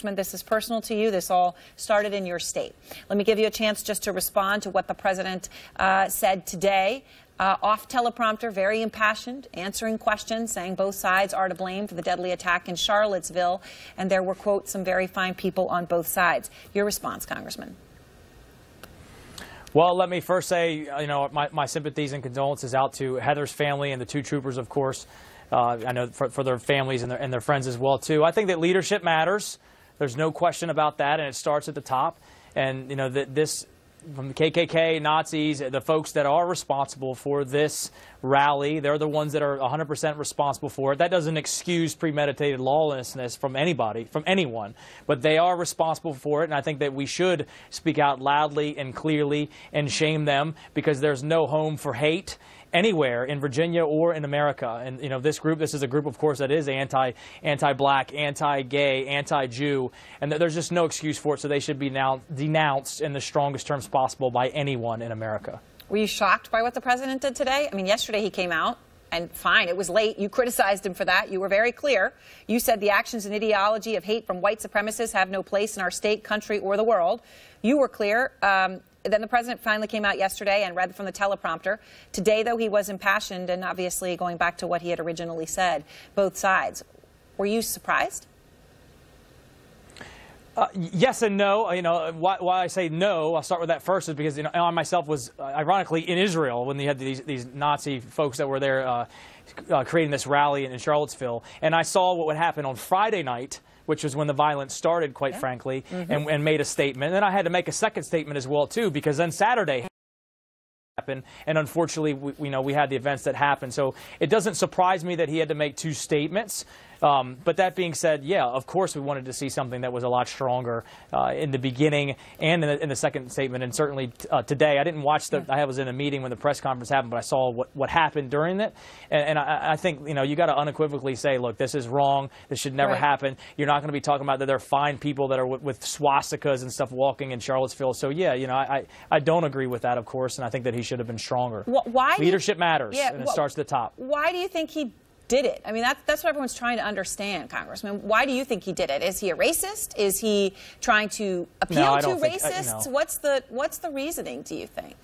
This is personal to you. This all started in your state. Let me give you a chance just to respond to what the president said today. Off teleprompter, very impassioned, answering questions, saying both sides are to blame for the deadly attack in Charlottesville. And there were, quote, some very fine people on both sides. Your response, Congressman? Well, let me first say, my sympathies and condolences out to Heather's family and the two troopers, of course. I know for their families and their friends as well, too. I think that leadership matters. There's no question about that, and it starts at the top. And, this from the KKK, Nazis, the folks that are responsible for this rally, they're the ones that are 100% responsible for it. That doesn't excuse premeditated lawlessness from anybody, from anyone, but they are responsible for it, and I think that we should speak out loudly and clearly and shame them, because there's no home for hate anywhere in Virginia or in America. And this is a group, of course, that is anti-black, anti-gay, anti-Jew, and there's just no excuse for it. So they should be now denounced in the strongest terms possible by anyone in America. Were you shocked by what the president did today? I mean, yesterday he came out, and fine, it was late. You criticized him for that. You were very clear. You said the actions and ideology of hate from white supremacists have no place in our state, country, or the world. You were clear. Then the president finally came out yesterday and read from the teleprompter. Today, though, he was impassioned and obviously going back to what he had originally said, both sides. Were you surprised? Yes and no. Why I say no, I'll start with that first, is because I myself was ironically in Israel when they had these Nazi folks that were there creating this rally in Charlottesville, and I saw what would happen on Friday night, which was when the violence started, quite frankly, and made a statement. And then I had to make a second statement as well, too, because then Saturday happened, and unfortunately, we had the events that happened. So it doesn't surprise me that he had to make two statements. But that being said, yeah, of course we wanted to see something that was a lot stronger in the beginning and in the second statement. And certainly today, I didn't watch I was in a meeting when the press conference happened, but I saw what happened during it. And I think, you got to unequivocally say, look, this is wrong. This should never happen. You're not going to be talking about that there are fine people that are with swastikas and stuff walking in Charlottesville. So, yeah, I don't agree with that, of course, and I think that he should have been stronger. Why? Leadership matters, and it starts at the top. Why do you think he did it? I mean, that's what everyone's trying to understand, Congressman. Why do you think he did it? Is he a racist? Is he trying to appeal to racists? What's the reasoning, do you think?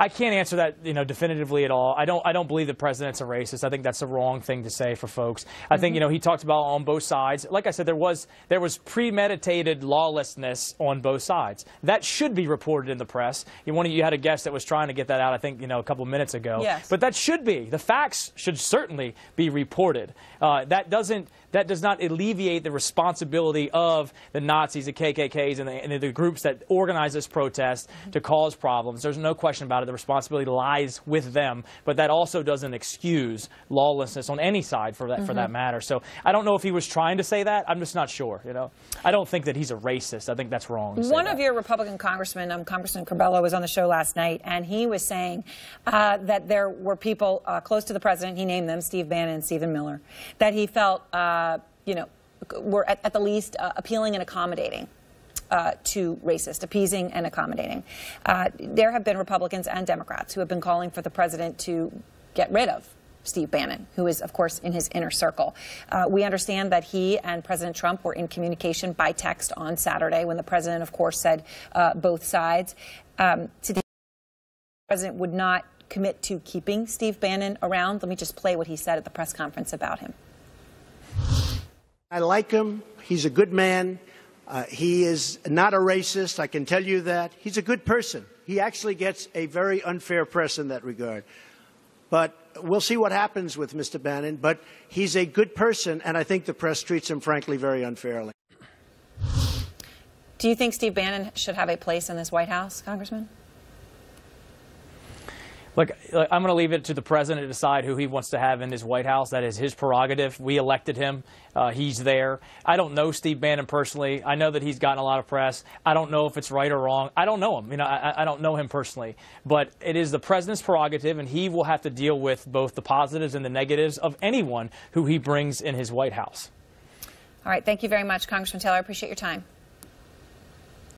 I can't answer that, definitively at all. I don't believe the president's a racist. I think that's the wrong thing to say for folks. I think, he talked about on both sides. Like I said, there was premeditated lawlessness on both sides. That should be reported in the press. One of you had a guest that was trying to get that out, I think, a couple of minutes ago. Yes. But that should be. The facts should certainly be reported. That does not alleviate the responsibility of the Nazis, the KKKs, and the groups that organize this protest to cause problems. There's no question about it. The responsibility lies with them. But that also doesn't excuse lawlessness on any side for that matter. So I don't know if he was trying to say that. I'm just not sure. I don't think that he's a racist. I think that's wrong. One of your Republican congressmen, Congressman Corbello, was on the show last night, and he was saying that there were people close to the president. He named them, Steve Bannon and Stephen Miller, that he felt were at the least appealing and accommodating to racist, appeasing and accommodating. There have been Republicans and Democrats who have been calling for the president to get rid of Steve Bannon, who is, of course, in his inner circle. We understand that he and President Trump were in communication by text on Saturday when the president, of course, said both sides. Today, the president would not commit to keeping Steve Bannon around. Let me just play what he said at the press conference about him. I like him. He's a good man. He is not a racist. I can tell you that. He's a good person. He actually gets a very unfair press in that regard. But we'll see what happens with Mr. Bannon. But he's a good person, and I think the press treats him, frankly, very unfairly. Do you think Steve Bannon should have a place in this White House, Congressman? Look, I'm going to leave it to the president to decide who he wants to have in his White House. That is his prerogative. We elected him. He's there. I don't know Steve Bannon personally. I know that he's gotten a lot of press. I don't know if it's right or wrong. I don't know him. I don't know him personally. But it is the president's prerogative, and he will have to deal with both the positives and the negatives of anyone who he brings in his White House. All right. Thank you very much, Congressman Taylor. I appreciate your time.